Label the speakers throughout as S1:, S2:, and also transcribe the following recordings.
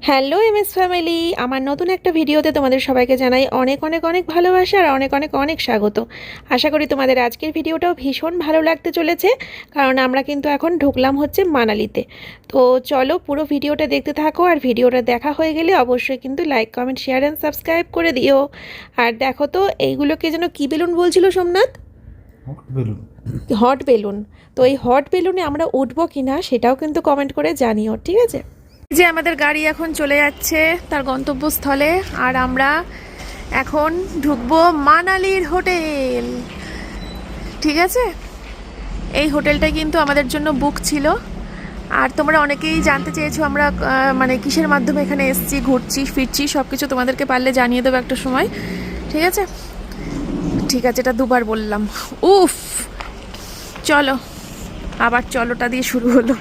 S1: Hello MS family, আমার নতুন একটা ভিডিওতে তোমাদের সবাইকে জানাই অনেক অনেক অনেক ভালোবাসা আর অনেক অনেক অনেক স্বাগত। আশা করি তোমাদের আজকের ভিডিওটাও ভীষণ ভালো লাগতে চলেছে, কারণ আমরা কিন্তু এখন ঢুকলাম হচ্ছে মানালিতে। তো চলো পুরো ভিডিওটা দেখতে থাকো, আর ভিডিওটা দেখা হয়ে গেলে অবশ্যই কিন্তু like comment share and subscribe করে দিও। আর দেখো তো এইগুলোকে যেন কী বেলুন বলছিল সোমনাথ? Hot balloon. তো এই হট বেলুনে আমরা উঠবো কি না সেটাও কিন্তু কমেন্ট করে জানিও, ঠিক আছে? যে আমাদের গাড়ি এখন চলে যাচ্ছে তার গন্তব্যস্থলে, আর আমরা এখন ঢুকবো মানালির হোটেল, ঠিক আছে? এই হোটেলটা কিন্তু আমাদের জন্য বুক ছিল। আর তোমরা অনেকেই জানতে চেয়েছো আমরা মানে কিসের মাধ্যমে এখানে এসেছি, ঘুরছি ফিরছি, সব কিছু তোমাদেরকে পারলে জানিয়ে দেবো একটা সময়, ঠিক আছে? ঠিক আছে, এটা দুবার বললাম। উফ, চলো আবার চলোটা দিয়ে শুরু হলো।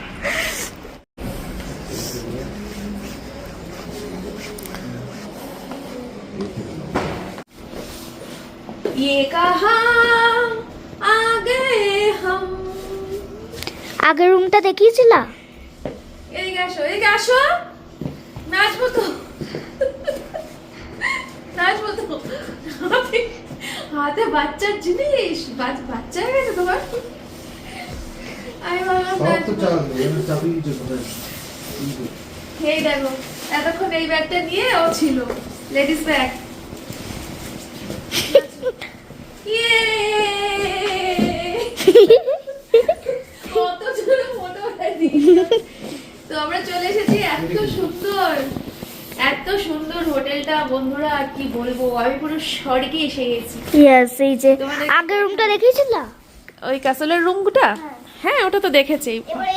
S1: ये कहाँ आ गए हम।
S2: আগের রুমটা দেখিয়েছিলা?
S1: এই আসো নাচবো তো, নাচবো তো। হাতে বাচ্চার জিনিস, বাচ্চা হয়ে গেছে তোমার। আমি ভাবলাম এই দেখো, এতক্ষণ এই ব্যাগটা নিয়ে ও ছিল, লেডিস ব্যাগ। তো আমরা চলে এসেছি, এত সুন্দর হোটেলটা বন্ধুরা, আর কি বলবো, আমি পুরো স্বর্গে এসে গেছি।
S2: ইয়েস, এই যে আগের রুমটা দেখিয়েছিলা?
S1: ওই ক্যাসেলের রুমটা, হ্যাঁ ওটা তো দেখেছি।
S2: এবার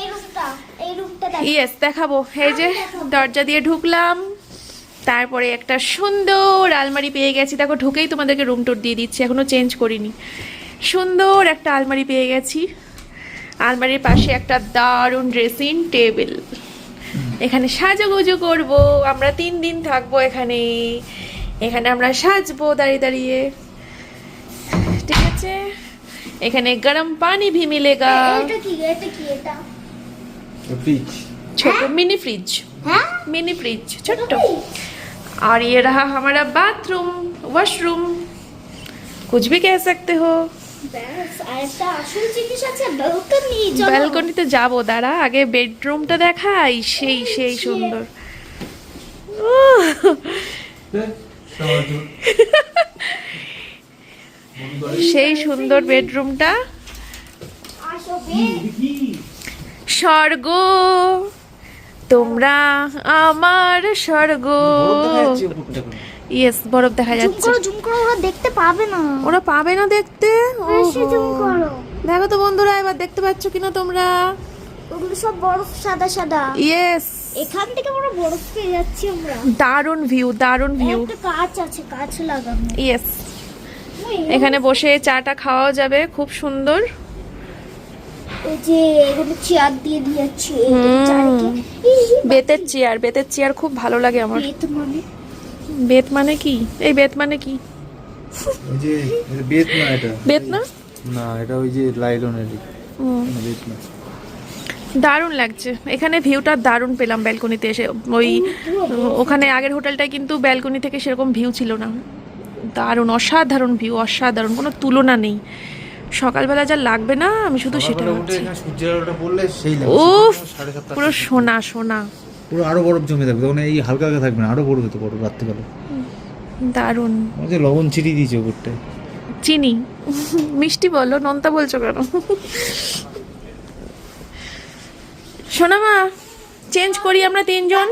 S2: এই রুমটা
S1: ইয়েস দেখাবো। এই যে দরজা দিয়ে ঢুকলাম, তারপরে একটা সুন্দর আলমারি পেয়ে গেছি। দেখো ঢুকেই তোমাদেরকে রুম টুর দিয়ে দিচ্ছি, এখনো চেঞ্জ করিনি। সুন্দর একটা আলমারি পেয়ে গেছি, আলমারির পাশে একটা দারুণ ড্রেসিং টেবিল। এখানে সাজুগুজু করব, আমরা 3 দিন থাকবো এখানে। এখানে আমরা সাজবো দাঁড়িয়ে দাঁড়িয়ে, ঠিক আছে? এখানে গরম পানি ভি মিলেগা।
S2: এটা কি এটা?
S3: फ्रिज,
S1: ছোট मिनी फ्रिज,
S2: হ্যাঁ
S1: मिनी फ्रिज छोटो। और ये रहा हमारा बाथरूम, वॉशरूम, कुछ भी कह सकते हो।
S2: ব্যাস, আর একটা আসল জিনিস আছে, ব্যালকনি। চলো
S1: ব্যালকনিতে যাবো, দাঁড়া আগে বেডরুমটা দেখাই। সেই সুন্দর। সেই সুন্দর বেডরুমটা,
S2: আসো
S1: স্বর্গ তোমরা আমার স্বর্গ। ইয়েস, বরফ দেখা যাচ্ছে।
S2: জুম করো, ওরা দেখতে পাবে না।
S1: ওরা পাবে না দেখতে।
S2: বেশি জুম করো।
S1: দেখো তো বন্ধুরা, এবার দেখতে পাচ্ছ কিনা তোমরা?
S2: ওগুলো সব বরফ, সাদা সাদা।
S1: ইয়েস,
S2: এখান থেকে আমরা বরফ পেয়ে যাচ্ছি আমরা।
S1: দারুণ ভিউ, দারুণ ভিউ।
S2: একটা কাঁচ আছে, কাঁচ লাগানো।
S1: ইয়েস, এখানে বসে চাটা খাওয়াও যাবে, খুব সুন্দর।
S2: ওই যে এখানে চেয়ার দিয়ে দিয়েছে,
S1: বেতের চেয়ার, বেতের চেয়ার খুব ভালো লাগে আমার।
S2: মানে
S1: বেত মানে কি? এই বেত মানে কি?
S3: ওই যে বেত না, এটা
S1: বেত না,
S3: না, এটা ওই যে লাইলনের বেত না।
S1: দারুণ লাগছে এখানে, ভিউটা দারুণ পেলাম ব্যালকনিতে এসে। ওই ওখানে আগের হোটেলটায় কিন্তু ব্যালকনি থেকে সেরকম ভিউ ছিল না। দারুণ, অসাধারণ ভিউ, অসাধারণ, কোনো তুলনা নেই। সকালবেলা যা লাগবে না, আমি শুধু সেটা ভাবছি।
S3: সূর্যের আলোটা পড়লে সেই লাগবে।
S1: উফ,
S3: 7:30
S1: পুরো সোনা সোনা।
S3: পুরো আরো বরফ জমে থাকবে তখন, এই হালকা হালকা থাকবে না, আরো বরফ হতো বরফ রাত্রিবেলা।
S1: দারুণ।
S3: ওই যে লবণ ছিটিয়ে দিয়েছে উপরটায়।
S1: চিনি মিষ্টি বলো, নোনতা বলছো কেন? শোনা মা, চেঞ্জ করি আমরা 3 জন।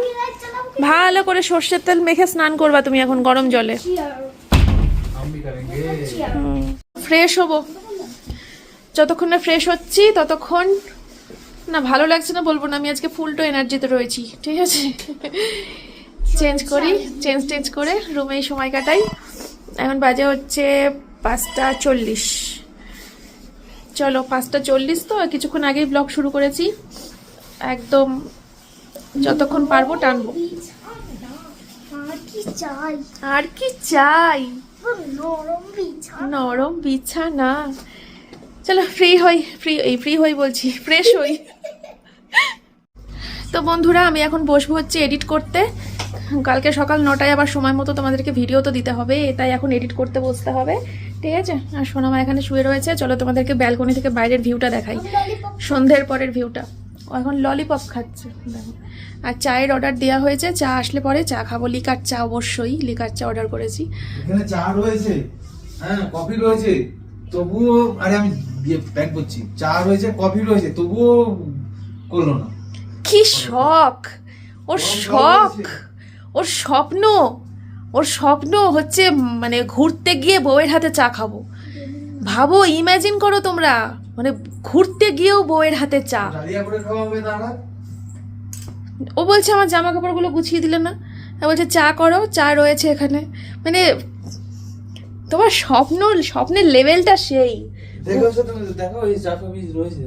S1: ভালো করে সর্ষের তেল মেখে স্নান করবা তুমি এখন গরম জলে। ফ্রেশ হবো, যতক্ষণ না ফ্রেশ হচ্ছি ততক্ষণ না ভালো লাগছে না বলবো না, আমি আজকে ফুলটো এনার্জিতে রয়েছি, ঠিক আছে? চেঞ্জ করি, চেঞ্জ করে রুমেই সময় কাটাই। এখন বাজে হচ্ছে 5:40। চলো 5:40, তো কিছুক্ষণ আগেই ব্লগ শুরু করেছি, একদম যতক্ষণ পারবো টানবো। আর কি চাই? নরম বিছানা। চলো ফ্রি হই বলছি, ফ্রেশ হই। তো বন্ধুরা আমি এখন বসবো হচ্ছে এডিট করতে। কালকে সকাল 9টায় আবার সময় মতো তোমাদেরকে ভিডিও তো দিতে হবে, এটাই এখন এডিট করতে বসতে হবে, ঠিক আছে। আর সোনামা এখানে শুয়ে রয়েছে। চলো তোমাদেরকে ব্যালকনি থেকে বাইরের ভিউটা দেখাই, সন্ধ্যের পরের ভিউটা। ও এখন ললিপপ খাচ্ছে দেখো। আর চায়ের অর্ডার দেওয়া হয়েছে, চা আসলে পরে চা খাবো। লিকার চা, অবশ্যই লিকার চা অর্ডার করেছি।
S3: এখানে চা রয়েছে, হ্যাঁ কফি রয়েছে, তবুও আরে আমি প্যাক করছি, চা রয়েছে কফি রয়েছে, তবুও করলো না।
S1: কি শখ ওর, শখ ওর, স্বপ্ন ওর, স্বপ্ন হচ্ছে মানে ঘুরতে গিয়ে বউয়ের হাতে চা খাবো। ভাবো, ইমাজিন করো তোমরা, মানে ঘুরতে গিয়েও বউয়ের হাতে চা।
S3: ডালিয়া করে খাওয়া হবে দাঁড়া।
S1: ও বলছে আমার জামা কাপড়গুলো গুছিয়ে দিলে না, বলছে চা করো, চা রয়েছে এখানে। মানে তোমার স্বপ্নের লেভেলটা সেই।
S3: দেখো এই চা কফি রয়েছে।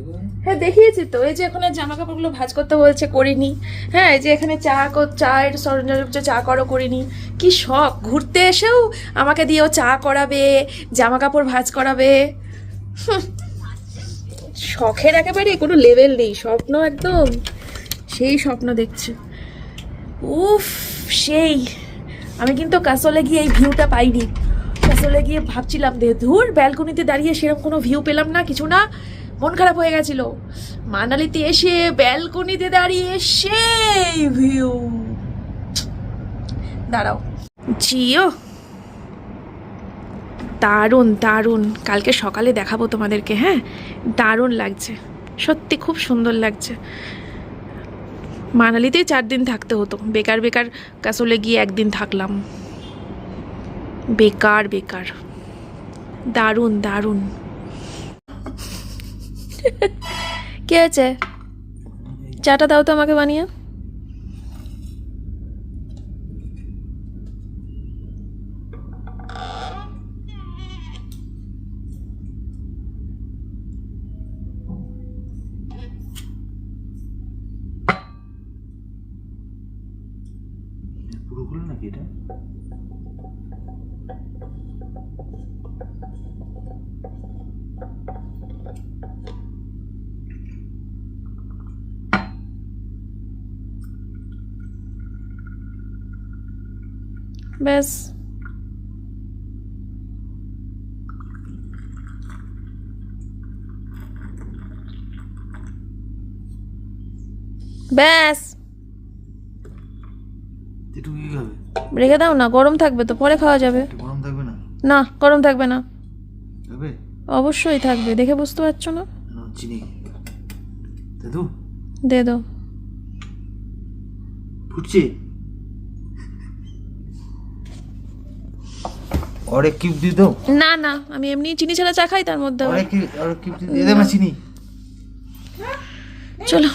S1: হ্যাঁ দেখিয়েছি তো, এই যে এখানে জামা কাপড়গুলো ভাঁজ করতে বলছে, করিনি। হ্যাঁ এই যে এখানে চায়ের সরঞ্জাম, চা করো, করিনি। কি শখ, ঘুরতে এসেও আমাকে দিয়েও চা করাবে, জামা কাপড় ভাঁজ করাবে। শখের একেবারে কোনো লেভেল নেই, স্বপ্ন একদম সেই স্বপ্ন দেখছে। উফ সেই। আমি কিন্তু কাসলে গিয়ে এই ভিউটা পাইনি। কাসলে গিয়ে ভাবছিলাম ধুর ব্যালকনিতে দাঁড়িয়ে সেরকম কোনো ভিউ পেলাম না, কিছু না, মন খারাপ হয়ে গেছিল। মানালিতে এসে ব্যালকনিতে দাঁড়িয়ে সেই ভিউ। দাঁড়াও, জিও দারুণ দারুণ। কালকে সকালে দেখাবো তোমাদেরকে, হ্যাঁ দারুণ লাগছে, সত্যি খুব সুন্দর লাগছে। মানালিতেই 4 দিন থাকতে হতো, বেকার বেকার কাসলে গিয়ে 1 দিন থাকলাম, বেকার বেকার। দারুণ দারুণ। কে আছে? চাটা দাও তো আমাকে বানিয়ে।
S3: পুরো খুলে নাকি এটা?
S1: ব্যাস ব্যাস,
S3: এটুকু কি খাবে?
S1: রেখে দাও না, গরম থাকবে তো, পরে খাওয়া যাবে।
S3: গরম থাকবে না?
S1: না গরম থাকবে না,
S3: খাবে?
S1: অবশ্যই থাকবে, দেখে বুঝতে পারছো না।
S3: চিনি দাদু
S1: দে দাও।
S3: ফুটছে। অরে কিউব দিয়ে দাও।
S1: না না, আমি এমনি চিনি ছাড়া চা খাই, তার মধ্যে আবার-
S3: অরে কিউব দিয়ে দে না চিনি।
S1: চলো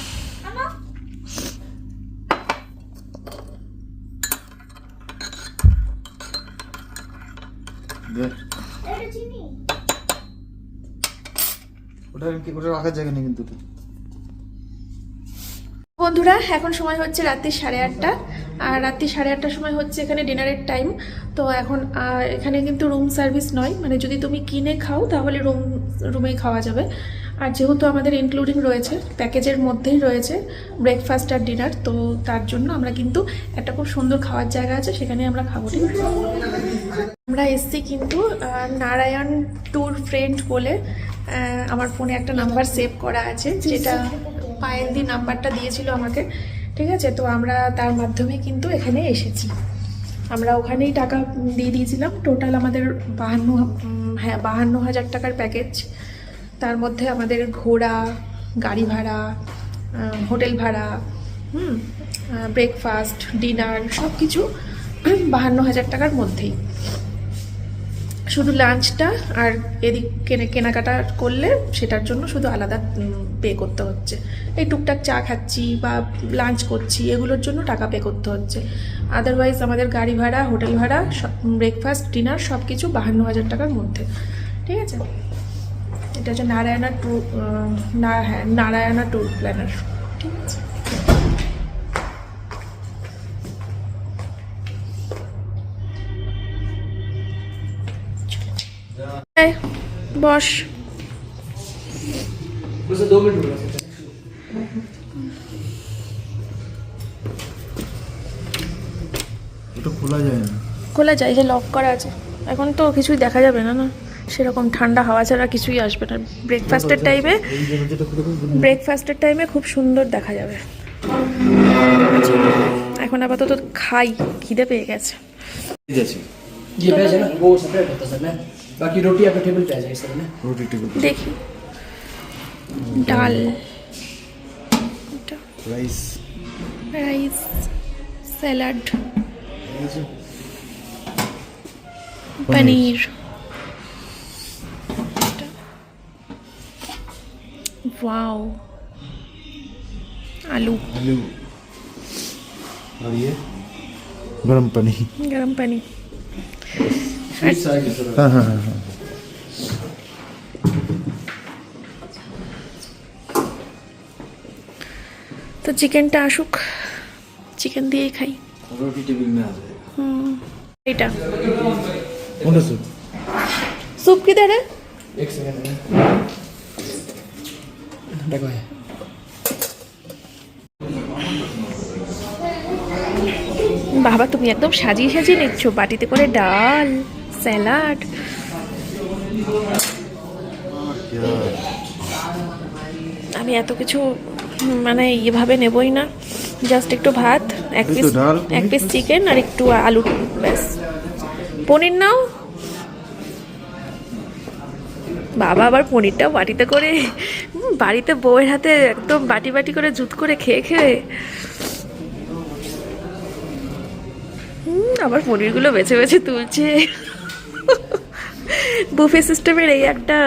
S3: দে।
S2: এটা চিনি।
S3: ওটা রাখার জায়গা নেই কিন্তু।
S1: বন্ধুরা এখন সময় হচ্ছে রাত্রি 8:30, আর রাত্রি 8:30 সময় হচ্ছে এখানে ডিনারের টাইম। তো এখন এখানে কিন্তু রুম সার্ভিস নয়, মানে যদি তুমি কিনে খাও তাহলে রুমেই খাওয়া যাবে। আর যেহেতু আমাদের ইনক্লুডিং রয়েছে, প্যাকেজের মধ্যেই রয়েছে ব্রেকফাস্ট আর ডিনার, তো তার জন্য আমরা কিন্তু একটা খুব সুন্দর খাওয়ার জায়গা আছে, সেখানে আমরা খাবো, ঠিক আছে। আমরা এসছি কিন্তু নারায়ণ ট্যুর ফ্রেন্ড বলে, আমার ফোনে একটা নাম্বার সেভ করা আছে, যেটা পায়েলদি নাম্বারটা দিয়েছিল আমাকে, ঠিক আছে। তো আমরা তার মাধ্যমে কিন্তু এখানে এসেছি। আমরা ওখানেই টাকা দিয়ে দিয়েছিলাম। টোটাল আমাদের 52,000 টাকার প্যাকেজ। তার মধ্যে আমাদের ঘোরা, গাড়ি ভাড়া, হোটেল ভাড়া, ব্রেকফাস্ট, ডিনার সব কিছু 52,000 টাকার মধ্যেই। শুধু লাঞ্চটা আর এদিক কেনাকাটা করলে সেটার জন্য শুধু আলাদা পে করতে হচ্ছে। এই টুকটাক চা খাচ্ছি বা লাঞ্চ করছি, এগুলোর জন্য টাকা পে করতে হচ্ছে। আদারওয়াইজ আমাদের গাড়ি ভাড়া, হোটেল ভাড়া, ব্রেকফাস্ট, ডিনার সব কিছু 52,000 টাকার মধ্যে, ঠিক আছে। এটা হচ্ছে নারায়ণা ট্যুর, হ্যাঁ নারায়ণা ট্যুর প্ল্যানার, ঠিক আছে। বস।
S3: এটা খোলা যায় না।
S1: খোলা যায়, যে লক করা আছে। এখন তো কিছুই দেখা যাবে না, না সেরকম ঠান্ডা হাওয়া ছাড়া কিছুই আসবে না। ব্রেকফাস্টের টাইমে খুব সুন্দর দেখা যাবে। এখন আপাতত খাই, খিদে পেয়ে গেছে।
S3: ঠিক আছে,
S4: ये वेज है ना, वो सेपरेट होता है सर में। बाकी रोटी आपके टेबल पे आ जाएगी सर में।
S3: রুটি টেবিল,
S1: দেখি, ডাল,
S3: রাইস,
S1: রাইস, স্যালাড, পনির, ওয়াও, আলু,
S3: आलू और ये गरम पानी।
S1: গরম পানি।
S4: स्वीट्स आ गए सर।
S3: हाँ हाँ हाँ हाँ।
S1: তো চিকেনটা আসুক, চিকেন দিয়েই খাই।
S3: रोटी टेबिल में आ जाएगा।
S1: এটা
S3: कौन सा सूप?
S1: স্যুপ কিধর है?
S4: एक सेकंड में देखो है।
S1: বাবা তুমি একদম সাজিয়ে সাজিয়ে নিচ্ছ, বাটিতে করে ডাল, স্যালাড। আমি এত কিছু মানে এভাবে নেবই না, জাস্ট একটু ভাত, এক পিস চিকেন আর একটু আলু, ব্যাস। পনির নাও বাবা, আবার পনিরটাও বাটিতে করে। বাড়িতে বউয়ের হাতে একদম বাটি বাটি করে জুত করে খেয়ে খেয়ে আবার পনিরগুলো বেছে বেছে তুলছে। বুফে সিস্টেমের এই একটা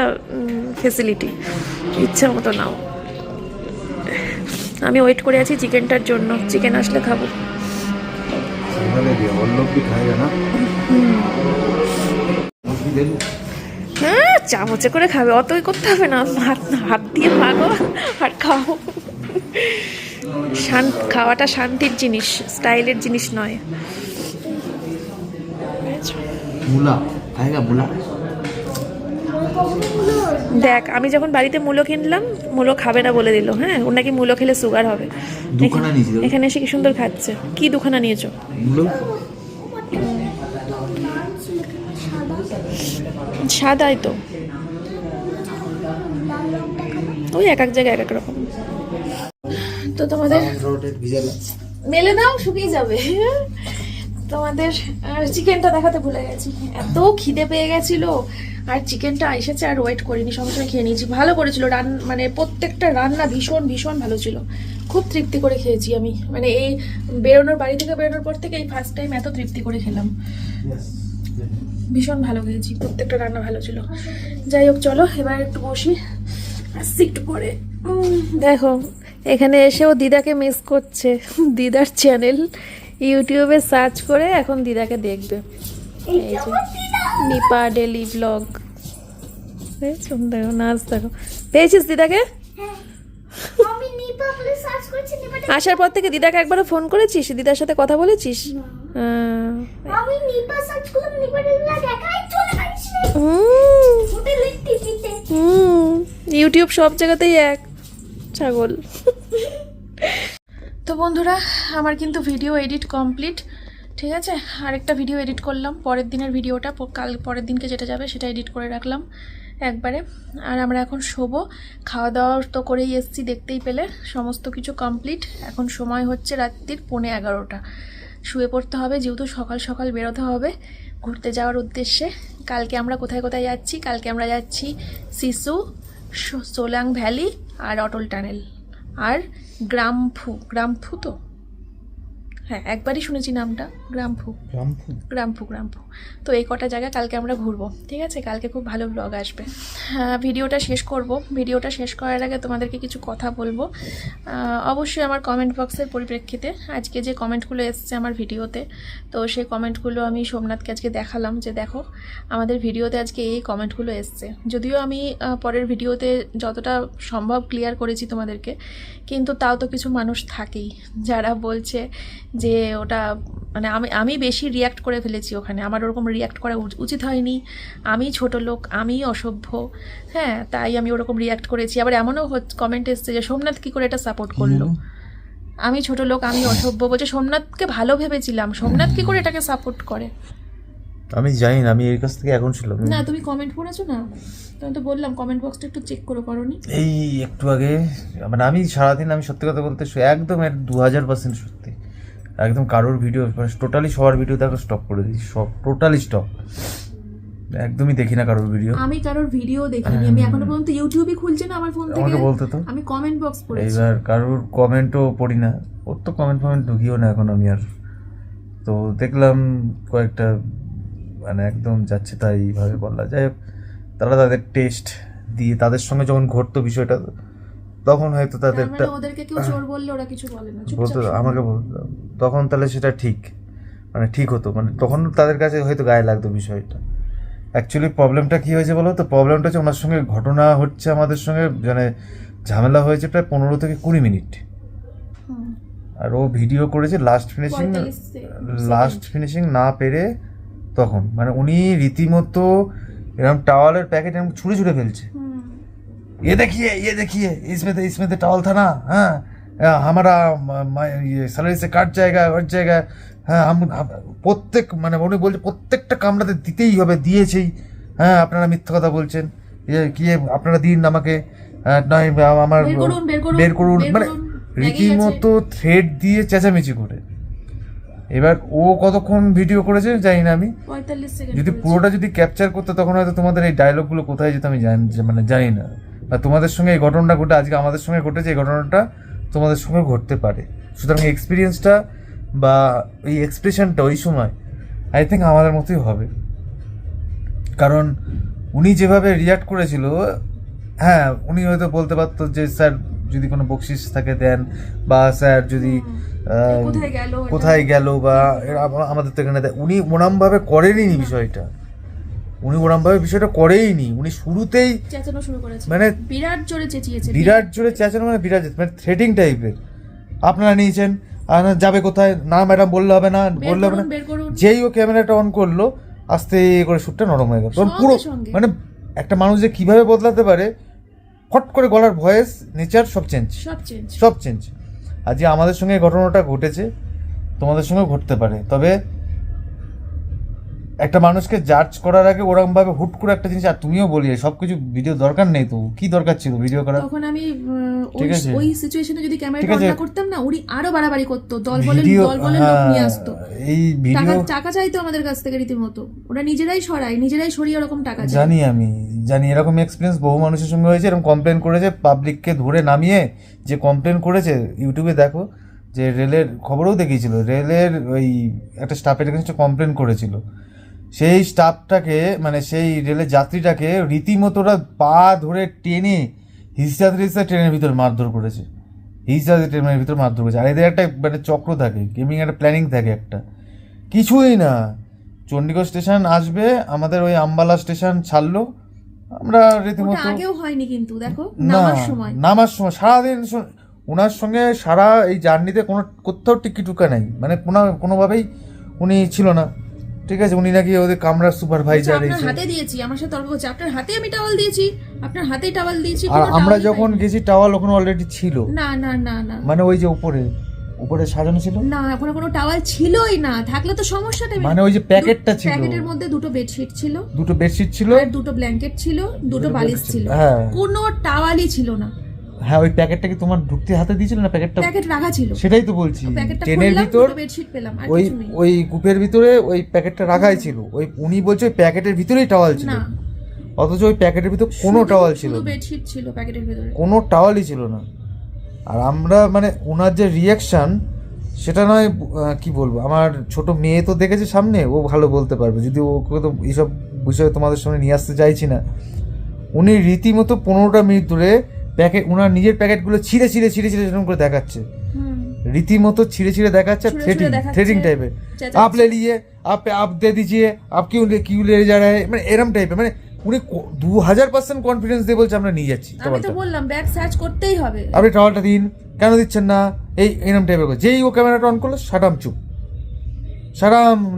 S1: ফেসিলিটি, ইচ্ছা মতো নাও। আমি ওয়েট করে আছি চিকেনটার জন্য, চিকেন আসলে খাবো।
S3: और लोग भी खाएगा ना।
S1: হ্যাঁ, চামচে করে খাবে, অতই করতে হবে না, হাত হাত দিয়ে মাগো আর খাও। খাওয়াটা শান্তির জিনিস, স্টাইলের জিনিস নয়।
S3: मूला खाएगा, मूला।
S1: দেখ, আমি যখন বাড়িতে মূলো কিনলাম, মূলো খাবে না বলে দিল। হ্যাঁ, ওর নাকি মূলো খেলে সুগার হবে।
S3: দুখানা নিয়েছিল।
S1: এখানে এসে কি সুন্দর খাচ্ছে। কি দুখানা নিয়েছো?
S3: मूलो
S1: সাদাই তো, ওই এক এক জায়গায় এক এক রকম। তো তোমাদের মেলে দাও, শুকিয়ে যাবে। তোমাদের চিকেনটা দেখাতে ভুলে গেছি, এত খিদে পেয়ে গেছিল। আর চিকেনটা এসেছে আর ওয়েট করিনি, সঙ্গে সঙ্গে খেয়ে নিয়েছি। ভালো করেছিল মানে প্রত্যেকটা রান্না ভীষণ ভীষণ ভালো ছিল। খুব তৃপ্তি করে খেয়েছি আমি, মানে এই বাড়ি থেকে বেরোনোর পর থেকে এই ফার্স্ট টাইম এত তৃপ্তি করে খেলাম। ভীষণ ভালো খেয়েছি, প্রত্যেকটা রান্না ভালো ছিল। যাই হোক, চলো এবার একটু বসি, আসছি একটু পরে। দেখো, এখানে এসেও দিদাকে মিস করছে। দিদার চ্যানেল ইউটিউবে সার্চ করে এখন দিদাকে দেখবে। এই যে নিপা ডেলি ব্লগ, দেখো নাচ, দেখো। পেয়েছিস দিদাকে?
S2: আমি নিপা বলে সার্চ করছি, নিপাটা
S1: আসার পর থেকে দিদাকে একবারও ফোন করেছিস? দিদার সাথে কথা বলেছিস?
S2: আমি নিপা সার্চ করলাম, নিপাটা দেখাই চলে আসছে। হোটেল টিভিতে
S1: ইউটিউব সব জায়গাতেই এক ছাগল। তো বন্ধুরা, আমার কিন্তু ভিডিও এডিট কমপ্লিট, ঠিক আছে। আরেকটা ভিডিও এডিট করলাম, পরের দিনের ভিডিওটা পরের দিনকে যেটা যাবে সেটা এডিট করে রাখলাম একবারে। আর আমরা এখন শোবো। খাওয়া দাওয়া তো করেই এসছি, দেখতেই পেলে সমস্ত কিছু কমপ্লিট। এখন সময় হচ্ছে রাত্রির 11:15। শুয়ে পড়তে হবে, যেহেতু সকাল সকাল বেরোতে হবে ঘুরতে যাওয়ার উদ্দেশ্যে। কালকে আমরা কোথায় কোথায় যাচ্ছি? কালকে আমরা যাচ্ছি সিসু, সোলাং ভ্যালি আর অটল টানেল আর গ্রামফু তো, হ্যাঁ একবারই শুনেছি নামটা, গ্রামফু। তো এই কটা জায়গা কালকে আমরা ঘুরবো, ঠিক আছে। কালকে খুব ভালো ব্লগ আসবে। ভিডিওটা শেষ করব। ভিডিওটা শেষ করার আগে তোমাদেরকে কিছু কথা বলবো। অবশ্যই আমার কমেন্ট বক্সের পরিপ্রেক্ষিতে আজকে যে কমেন্টগুলো এসছে আমার ভিডিওতে, তো সেই কমেন্টগুলো আমি সোমনাথকে আজকে দেখালাম যে দেখো আমাদের ভিডিওতে আজকে এই কমেন্টগুলো এসছে। যদিও আমি পরের ভিডিওতে যতটা সম্ভব ক্লিয়ার করেছি তোমাদেরকে, কিন্তু তাও তো কিছু মানুষ থাকেই যারা বলছে যে ওটা মানে আমি বেশি রিয়্যাক্ট করে ফেলেছি ওখানে, আমার ওরকম রিয়্যাক্ট করা উচিত হয়নি, আমি ছোট লোক, আমি অসভ্য, হ্যাঁ তাই আমি ওরকম রিয়্যাক্ট করেছি। আবার এমনও কমেন্ট এসছে যে সোমনাথ কী করে এটা সাপোর্ট করলো। আমি ছোট লোক, আমি অসভ্য বলছে। সোমনাথকে ভালো ভেবেছিলাম, সোমনাথ কি করে এটাকে সাপোর্ট করে?
S3: আমি জানি না, আমি এর কাছ থেকে এখন ছিলাম
S1: না তুমি কমেন্ট পড়েছো না? তুমি তো বললাম কমেন্ট বক্সটা একটু চেক করোনি?
S3: এই একটু আগে, মানে আমি সারাদিন, আমি সত্যি কথা বলতে একদম 2000% সত্যি, একদম কারোর ভিডিও টোটালি সবার ভিডিও দেখো স্টপ করে দিয়েছি, সব টোটালি স্টপ, একদমই দেখি না কারোর ভিডিও।
S1: আমি কারোর ভিডিও দেখিনি, আমি এখনো পর্যন্ত ইউটিউবই খুলছি না আমার ফোন থেকে।
S3: আমাকে বলতে তো,
S1: আমি কমেন্ট বক্স পড়েছি।
S3: এইবার কারোর কমেন্টও পড়ি না, ওর তো কমেন্ট ঢুকিও না এখন আমি আর। তো দেখলাম কয়েকটা মানে একদম যাচ্ছে তাই ভাবে বললা, যাই হোক তারা তাদের টেস্ট দিয়ে তাদের সঙ্গে যখন ঘটতো বিষয়টা, তখন হয়তো তাদের
S1: তার মানে ওদেরকে কেউ চোর বললে ওরা কিছু বলে না,
S3: বলতো,
S1: চুপচাপ
S3: আমাকে বলতো, তখন তাহলে সেটা ঠিক, মানে ঠিক হতো, মানে তখন তাদের কাছে হয়তো গায়ে লাগতো বিষয়টা। অ্যাকচুয়ালি প্রবলেমটা কী হয়েছে বলো তো, প্রবলেমটা হচ্ছে ওনার সঙ্গে ঘটনা হচ্ছে, আমাদের সঙ্গে মানে ঝামেলা হয়েছে প্রায় 15 থেকে 20 মিনিট,
S1: হুম।
S3: আর ও ভিডিও করেছে লাস্ট ফিনিশিং না পেরে, তখন মানে উনি রীতিমতো এরকম টাওয়ালের প্যাকেট এরকম ছুঁড়ে ফেলছে, ये देखिए इसमें तो टॉवल था ना, हाँ हमारा ये सैलरी से काट जाएगा হ্যাঁ প্রত্যেক মানে উনি বলছে প্রত্যেকটা কামড়াতে দিতেই হবে, দিয়েছেই, হ্যাঁ আপনারা মিথ্যা কথা বলছেন, কি আপনারা দিন আমাকে, নয় আমার বের করুন, মানে রীতিমতো থ্রেড দিয়ে চেঁচামেচি করে। এবার ও কতক্ষণ ভিডিও করেছে জানি না আমি,
S1: 45 সেকেন্ড।
S3: যদি পুরোটা যদি ক্যাপচার করতে তখন হয়তো তোমাদের এই ডায়লগগুলো কোথায় যেত আমি জানি না, বা তোমাদের সঙ্গে এই ঘটনাটা ঘটে আজকে আমাদের সঙ্গে ঘটেছে, এই ঘটনাটা তোমাদের সঙ্গে ঘটতে পারে। সুতরাং এক্সপিরিয়েন্সটা বা এই এক্সপ্রেশনটা ওই সময় আই থিঙ্ক আমাদের মতোই হবে, কারণ উনি যেভাবে রিয়াক্ট করেছিল, হ্যাঁ উনি হয়তো বলতে পারতো যে স্যার যদি কোনো বকশিস থাকে দেন, বা স্যার যদি কোথায় গেল বা আমাদের তো এখানে দেয়, উনি ওরমভাবে করেনি বিষয়টা, উনি ওরমভাবে বিষয়টা করেইনি, উনি শুরুতেই
S1: চেঁচানো শুরু করেছে,
S3: মানে
S1: বিরাট জোরে
S3: চেঁচানো, মানে বিরাট মানে থ্রেটিং টাইপের, আপনারা নিয়েছেন যাবে কোথায়, না ম্যাডাম বললে হবে না, যেই ও ক্যামেরাটা অন করলো আস্তে করে শ্যুটটা নরম হয়ে গেল, তখন পুরো মানে একটা মানুষ যে কিভাবে বদলাতে পারে, ফট করে গলার ভয়েস নেচার সব চেঞ্জ। আজ যে আমাদের সঙ্গে ঘটনাটা ঘটেছে, তোমাদের সঙ্গে ঘটতে পারে, তবে একটা মানুষকে জাজ করার আগে ওরকম ভাবে হুট করে একটা জিনিস, আর তুমিও বলি সবকিছু ভিডিও দরকার নেই, তো কি দরকার ছিল ভিডিও করা?
S1: তখন আমি ওই সিচুয়েশনে যদি ক্যামেরাটা অন না করতাম না, উনি আরো বাড়াবাড়ি করতো, দল বলে লোক নিয়ে আসতো,
S3: এই ভিডিও
S1: টাকা চাইতো আমাদের কাছ থেকে রীতিমতো, ওরা নিজেরাই সরিয়ে ওরকম টাকা চায়।
S3: জানি এরকম এক্সপিরিয়েন্স বহু মানুষের সঙ্গে হয়েছে, এরকম কমপ্লেন করেছে, পাবলিককে ধরে নামিয়ে যে কমপ্লেন করেছে, ইউটিউবে দেখো, যে রেলের খবরেও দেখিয়েছিল, রেলের ওই একটা স্টাফের এগেইনস্টে কমপ্লেন করেছিল, সেই স্টাফটাকে মানে সেই রেলের যাত্রীটাকে রীতিমতো ওরা পা ধরে টেনে হিসা ট্রেনের ভিতর মারধর করেছে, ট্রেনের ভিতর মারধর করেছে। আর এদের একটা মানে চক্র থাকে, গেমিং একটা প্ল্যানিং থাকে, একটা কিছুই না, চণ্ডীগড় স্টেশন আসবে, আমাদের ওই আম্বালা স্টেশন ছাড়লো, আমরা রীতিমতো
S1: আগেও হয়নি কিন্তু দেখো,
S3: নামার সময় সারাদিন ওনার সঙ্গে সারা এই জার্নিতে কোনো কোথাও টিকি নাই, মানে কোনোভাবেই উনি ছিল না, ঠিক আছে, উনি নাকি ওদের কামরার সুপারভাইজার,
S1: আপনার হাতে দিয়েছি, আমার সাথে তর্ক হচ্ছে, আপনার হাতে আমি টাওয়াল দিয়েছি, আপনার হাতেই টাওয়াল দিয়েছি,
S3: আর আমরা যখন গেছি টাওয়াল ওখানে অলরেডি ছিল,
S1: না
S3: মানে ওই যে উপরে সাজানো ছিল
S1: না, ওখানে কোনো টাওয়াল ছিলই না, থাকলে তো সমস্যাটা,
S3: মানে ওই যে প্যাকেটটা ছিল,
S1: প্যাকেটের মধ্যে দুটো বেডশিট ছিল আর দুটো ব্ল্যাঙ্কেট ছিল, দুটো বালিশ ছিল, কোনো টাওয়ালই ছিল না।
S3: হ্যাঁ ওই প্যাকেটটা কি তোমার ঢুকতে হাতে দিয়েছিল না? প্যাকেট
S1: রাখা ছিল,
S3: সেটাই তো বলছি, ট্রেনের ভিতর ওই কুপের ভিতরে ওই প্যাকেটটা রাখাই ছিল, ওই উনি বলছে ওই প্যাকেটের ভিতরেই টাওয়াল ছিল, অথচ ওই প্যাকেটের ভিতর কোনো টাওয়াল ছিল না,
S1: বেডশিট ছিল প্যাকেটের ভিতরে,
S3: কোনো টাওয়ালই ছিল না। আর আমরা মানে ওনার যে রিয়াকশন, সেটা নয় কি বলবো, আমার ছোট মেয়ে তো দেখেছে সামনে, ও ভালো বলতে পারবে, যদি ওকে তো এইসব বিষয়ে তোমাদের সামনে নিয়ে আসতে চাইছি না। উনি রীতিমতো 15টা মিনিট ধরে ওনার নিজের প্যাকেটগুলো ছিঁড়ে এরকম করে দেখাচ্ছে, রীতিমতো ছিঁড়ে দেখাচ্ছে, থ্রেটিং টাইপের, আপ লে লিয়ে আপ দে দিজিয়ে, আপ কিউ লে যা রা হ্যায়, মানে এরম টাইপের, মানে উনি 2000% কনফিডেন্স দিয়ে বলছে আমরা নিয়ে যাচ্ছি,
S1: আমি তো বললাম ব্যাগ সার্চ করতেই হবে,
S3: আপনি টাওয়ালটা দিন, কেন দিচ্ছেন না, এই এরম টাইপের। যেই ও ক্যামেরাটা অন করলো, চুপ,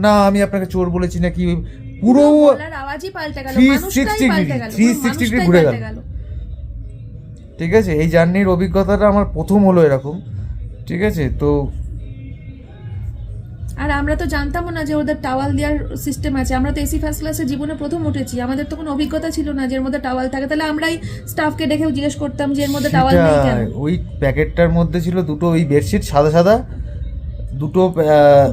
S3: না আমি আপনাকে চোর বলেছি না কি, পুরো
S1: আওয়াজই পাল্টে গেল,
S3: 360 ডিগ্রি ঘুরে গেল। ঠিক আছে, এই জার্নির অভিজ্ঞতাটা আমার প্রথম হলো এরকম, ঠিক আছে? তো
S1: আর আমরা তো জানতামও না যে ওদের টাওয়াল দেওয়ার সিস্টেম আছে। আমরা তো এসি ফার্স্ট ক্লাসে জীবনে প্রথম উঠেছি, আমাদের তো কোনো অভিজ্ঞতা ছিল না যে এর মধ্যে টাওয়াল থাকে। তাহলে আমরাই স্টাফকে ডেকেও জিজ্ঞেস করতাম যে এর মধ্যে টাওয়াল নেই কেন।
S3: সেটাই, ওই প্যাকেটটার মধ্যে ছিল দুটো ওই বেডশিট, সাদা সাদা দুটো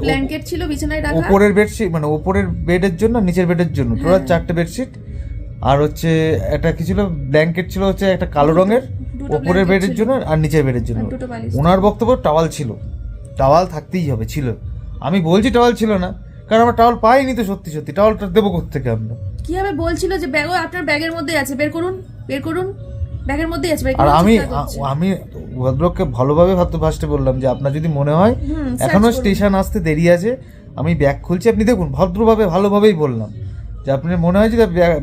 S1: ব্ল্যাঙ্কেট ছিল বিছানায় রাখা।
S3: ওপরের বেডশিট মানে ওপরের বেডের জন্য, নিচের বেডের জন্য টোটাল 4টে বেডশিট। আর হচ্ছে একটা কি ছিল, ব্ল্যাঙ্কেট ছিল হচ্ছে একটা কালো রঙের,
S1: দুটো
S3: ওপরের
S1: blanket
S3: বেডের
S1: ছিল।
S3: জন্য আর নিচের বেডের জন্য।
S1: আর দুটো বালিশ।
S3: ওনার বক্তব্য টাওয়াল ছিল, টাওয়াল থাকতেই হবে, ছিল। আমি বলছি টাওয়াল ছিল না, কারণ আমরা টাওয়াল পাইনি তো। সত্যি সত্যি টাওয়ালটা দেবো কোত্থেকে আমরা?
S1: কিভাবে বলছিল যে ব্যাগও আপনার ব্যাগের মধ্যে আছে, বের করুন বের করুন, ব্যাগের মধ্যেই আছে, বের
S3: আর
S1: করুন।
S3: আমি
S1: চিৎকার করছে।
S3: আমি ভদ্রলোককে ভালোভাবে ফার্স্টে বললাম যে আপনার যদি মনে হয়
S1: search
S3: এখনো
S1: করুন।
S3: স্টেশন আসতে দেরি আছে, আমি ব্যাগ খুলছি, আপনি দেখুন। ভদ্রভাবে ভালোভাবেই বললাম যে আপনার মনে হয় যে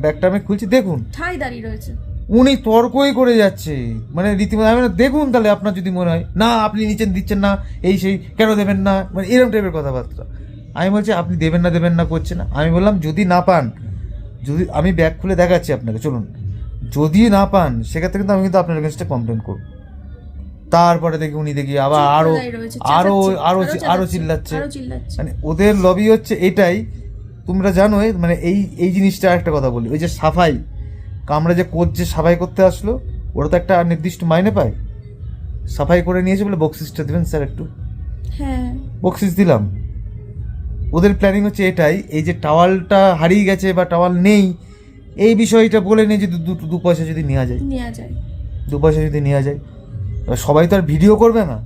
S3: ব্যাগটা আমি খুলছি, দেখুন।
S1: ঠাই দাঁড়িয়ে রয়েছে।
S3: উনি তর্কই করে যাচ্ছে, মানে রীতিমতো। আমি বললাম, দেখুন তাহলে আপনার যদি মনে হয় না, আপনি নিচে দিচ্ছেন না, এই সেই কেন দেবেন না, মানে এরকম টাইপের কথাবার্তা। আমি বলছি আপনি দেবেন না করছে না। আমি বললাম যদি না পান, যদি আমি ব্যাগ খুলে দেখাচ্ছি আপনাকে, চলুন, যদি না পান সেক্ষেত্রে কিন্তু আমি কিন্তু আপনার এগেনস্টে কমপ্লেন করব। তারপরে দেখি উনি দেখি আবার
S1: চুপ করে
S3: আরো
S1: দাঁড়িয়ে রয়েছে,
S3: আরো
S1: চেঁচাচ্ছে,
S3: আরো আরো
S1: চেঁচাচ্ছে,
S3: চিল্লাচ্ছে।
S1: আরো চিল্লাচ্ছে।
S3: মানে ওদের লবি হচ্ছে এটাই, তোমরা জানোই। মানে এই জিনিসটা একটা কথা বলি, ওই যে সাফাই, আমরা যে কোচ যে সাফাই করতে আসলো, ওরা তো একটা নির্দিষ্ট মাইনে পায়। সাফাই করে নিয়েছে বলে বক্সিসটা দেবেন স্যার একটু,
S1: হ্যাঁ,
S3: বক্সিস দিলাম। ওদের প্ল্যানিং হচ্ছে এটাই, এই যে টাওয়ালটা হারিয়ে গেছে বা টাওয়াল নেই, এই বিষয়টা বলে নিয়ে যদি দু পয়সা যদি নেওয়া যায়,
S1: নেওয়া যায়।
S3: 2 পয়সা যদি নেওয়া যায়। এবার সবাই তো আর ভিডিও করবে না।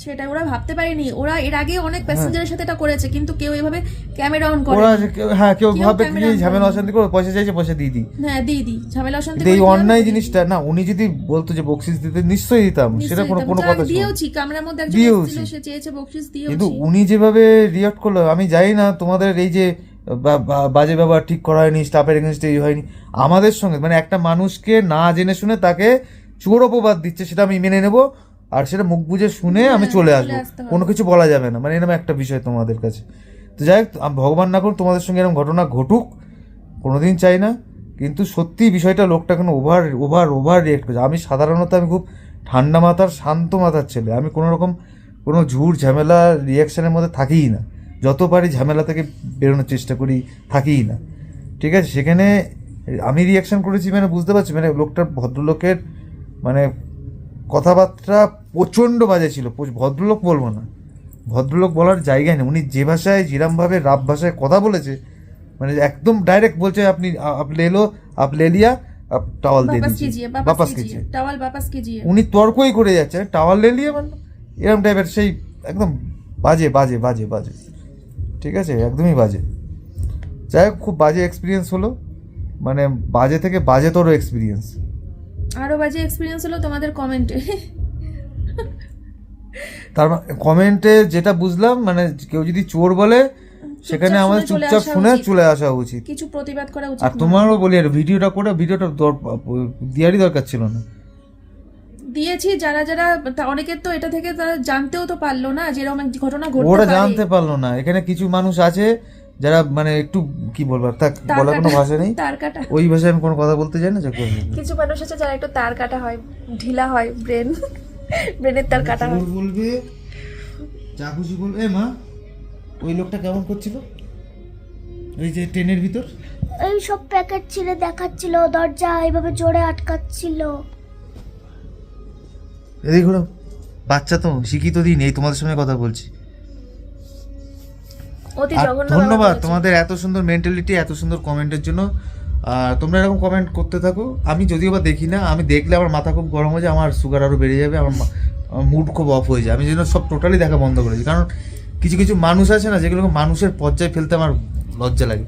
S1: সেটা ওরা ভাবতে পারেনি। ওরা এর আগে অনেক প্যাসেঞ্জারের সাথে এটা করেছে, কিন্তু কেউ এভাবে ক্যামেরা অন করে।
S3: ওরা কেউ
S1: কেউ
S3: ভাবে
S1: camera
S3: কি
S1: on
S3: ঝামেলা
S1: করেনি।
S3: অশান্তি করে, পয়সা চাইছে পয়সা দিয়ে দিই।
S1: হ্যাঁ, দিদি ঝামেলা অশান্তি
S3: কিন্তু এই
S1: করে কি হবে?
S3: অন্যায় জিনিসটা না, উনি যদি বলতো যে বক্সিস দিতে, নিশ্চয়ই দিতাম, সেটা কোনো
S1: নিশ্চয়ই
S3: কথা ছিল না।
S1: দিয়েওছি, ক্যামেরার মধ্যে একজন
S3: দিয়েওছি।
S1: এসেছিল, সে চেয়েছে বকশিস
S3: কিন্তু
S1: দিয়েওছি।
S3: উনি যেভাবে রিয়াক্ট করলো, আমি জানি না তোমাদের এই যে বাজে ব্যবহার ঠিক করা হয়নি, স্টাফের এগেনস্টে এই হয়নি আমাদের সঙ্গে। মানে একটা মানুষকে না জেনে শুনে তাকে চোর অপবাদ দিচ্ছে, সেটা আমি মেনে নেব, আর সেটা মুখ বুঝে শুনে আমি চলে
S1: চলে
S3: আসবো,
S1: আসতে হবে।
S3: কোনো কিছু বলা যাবে না। মানে এরকম একটা বিষয় তোমাদের কাছে। তো যাই হোক, ভগবান না করুন তোমাদের সঙ্গে এরকম ঘটনা ঘটুক, কোনোদিন চাই না। কিন্তু সত্যি বিষয়টা, লোকটা কোনো ওভার রিয়েক্ট করছে। আমি সাধারণত আমি খুব ঠান্ডা মাথার, শান্ত মাথার ছেলে। আমি কোনো রকম কোনো ঝুট ঝামেলা রিয়াকশানের মধ্যে থাকিই না। যত পারি ঝামেলা থেকে বেরোনোর চেষ্টা করি, থাকিই না। ঠিক আছে, সেখানে আমি রিয়াকশান করেছি, মানে বুঝতে পারছি, মানে লোকটার, ভদ্রলোকের মানে কথাবার্তা প্রচণ্ড বাজে ছিল। ভদ্রলোক বলবো না, ভদ্রলোক বলার জায়গায় নেই। উনি যে ভাষায়, যেরমভাবে রাব ভাষায় কথা বলেছে, মানে একদম ডাইরেক্ট বলছে আপনি আপ লে লিয়া, আপ টাওয়াল দিয়ে
S1: বাপাস
S3: দিয়েছে,
S1: কিজিয়ে,
S3: বাপাস
S1: বাপাস
S3: কিজিয়ে।
S1: কিজিয়ে, টাওয়াল বাপাস কিজিয়ে।
S3: উনি তর্কই করে যাচ্ছে, টাওয়াল লে লিয়ে, মানে এরকম টাইপের, সেই একদম বাজে বাজে বাজে বাজে। ঠিক আছে, একদমই বাজে। যাই হোক, খুব বাজে এক্সপিরিয়েন্স হলো, মানে বাজে থেকে বাজেতর এক্সপিরিয়েন্স।
S1: আরো বাজে এক্সপিরিয়েন্স হলো তোমাদের কমেন্টে।
S3: তার কমেন্টে যেটা বুঝলাম, মানে কেউ যদি চোর বলে, সেখানে আমাদের চুপচাপ শুনে চলে আসা উচিত।
S1: কিছু প্রতিবাদ করা উচিত
S3: আর
S1: নয়।
S3: তোমারও বলি, আর ভিডিওটা দেওয়ারই দরকার ছিল না।
S1: দিয়েছি, যারা যারা অনেকের তো এটা থেকে তারা জানতেও তো পারলো না যে এরকম এক ঘটনা ঘটতে
S3: ওরা
S1: পারে।
S3: জানতে পারলো না। এখানে কিছু মানুষ আছে যারা মানে একটু কি বলবো, থাক, বলার কোনো ভাষা নেই,
S1: তার কাটা।
S3: ওই ভাষায় আমি কোনো কথা বলতে চাই না। যে
S1: কিছু মানুষ আছে যারা একটু তার কাটা হয়, ঢিলা হয় ব্রেনের তার কাটা হয়।
S3: বলবে, যা খুশি বলবে। এ মা, ওই লোকটা কেমন করছিল ওই যে ট্রেনের ভিতর?
S2: এই সব প্যাকেট ছিঁড়ে দেখাচ্ছিল, দরজা এইভাবে জোরে আটকাচ্ছিল।
S3: এদিকে ঘোরো, বাচ্চা তো শিক্ষিত দিন, এই তোমাদের সঙ্গে কথা বলছি।
S1: অতি
S3: আর
S1: জঘন্য
S3: ধন্যবাদ
S1: ব্যবহার করেছে।
S3: তোমাদের এত সুন্দর মেন্টালিটি, এত সুন্দর কমেন্টের জন্য। তোমরা এরকম কমেন্ট করতে থাকো। আমি যদিও বা দেখি না, আমি দেখলে আমার মাথা খুব গরম হয়ে যায়, আমার সুগার আরও বেড়ে যাবে, আমার মুড খুব অফ হয়ে যায়। আমি যেন সব টোটালি দেখা বন্ধ করেছি। কারণ কিছু কিছু মানুষ আছে না, যেগুলোকে মানুষের পর্যায়ে ফেলতে আমার লজ্জা লাগে।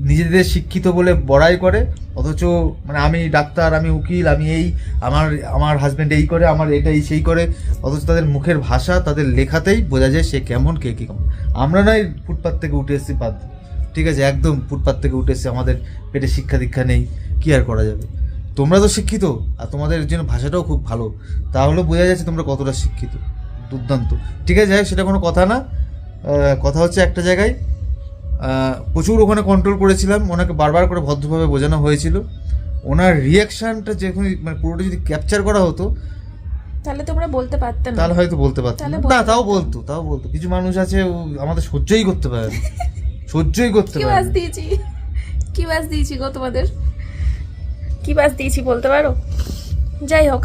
S3: নিজেদের শিক্ষিত বলে বড়াই করে, অথচ মানে আমি ডাক্তার, আমি উকিল, আমি এই, আমার হাজব্যান্ড এই করে, আমার এটা এই সেই করে, অথচ তাদের মুখের ভাষা, তাদের লেখাতেই বোঝা যায় সে কেমন, কে কী কেমন। আমরা নয় ফুটপাত থেকে উঠে এসেছি বাধ্য, ঠিক আছে, একদম ফুটপাত থেকে উঠে এসেছি, আমাদের পেটে শিক্ষা দীক্ষা নেই, কী আর করা যাবে। তোমরা তো শিক্ষিত, আর তোমাদের জন্য ভাষাটাও খুব ভালো, তাহলে বোঝা যাচ্ছে তোমরা কতটা শিক্ষিত, দুর্দান্ত। ঠিক আছে, যাই, সেটা কোনো কথা না। কথা হচ্ছে একটা জায়গায় প্রচুর ওখানে কন্ট্রোল করেছিলাম, ওনাকে বারবার করে ভদ্রভাবে বোঝানো হয়েছিল। ওনার রিয়াকশানটা যখন মানে পুরোটা যদি ক্যাপচার করা হতো,
S1: তাহলে তোমরা বলতে পারতে না।
S3: তাহলে হয়তো বলতে পারতো
S1: তাহলে
S3: না। না, তাও বলতো কিছু মানুষ আছে ও আমাদের সহ্যই করতে পারে না। সহ্যই করতে
S1: কি
S3: পারে
S1: বাস
S3: না।
S1: দিয়েছি গো তোমাদের, কি বাস দিয়েছি বলতে পারো? যাই হোক,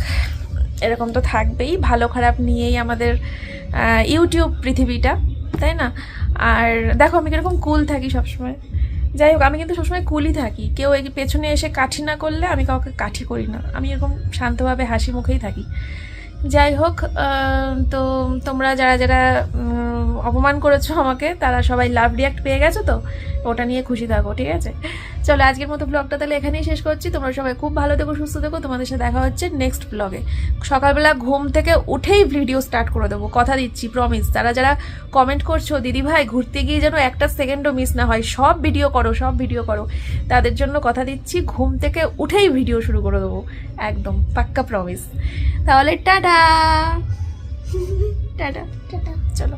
S1: এরকম তো থাকবেই, ভালো খারাপ নিয়েই আমাদের ইউটিউব পৃথিবীটা, তাই না? আর দেখো আমি কিরকম কুল থাকি সবসময়। যাই হোক, আমি কিন্তু সবসময় কুলই থাকি। কেউ এই পেছনে এসে কাঠি না করলে আমি কাউকে কাঠি করি না, আমি এরকম শান্তভাবে হাসি মুখেই থাকি। যাই হোক, তো তোমরা যারা যারা অপমান করেছো আমাকে, তারা সবাই লাভ রিয়াক্ট পেয়ে গেছো, তো ওটা নিয়ে খুশি থাকো, ঠিক আছে? চলো আজকের মতো ব্লগটা তাহলে এখানেই শেষ করছি। তোমরা সবাই খুব ভালো থেকো, সুস্থ থেকো। তোমাদের সাথে দেখা হচ্ছে নেক্সট ব্লগে। সকালবেলা ঘুম থেকে উঠেই ভিডিও স্টার্ট করে দেবো, কথা দিচ্ছি, প্রমিস। যারা যারা কমেন্ট করছো দিদি ভাই ঘুরতে গিয়ে যেন একটা সেকেন্ডও মিস না হয়, সব ভিডিও করো, তাদের জন্য কথা দিচ্ছি, ঘুম থেকে উঠেই ভিডিও শুরু করে দেবো, একদম পাক্কা প্রমিস। তাহলে টাটা টাটা,
S2: টাটা।
S1: চলো।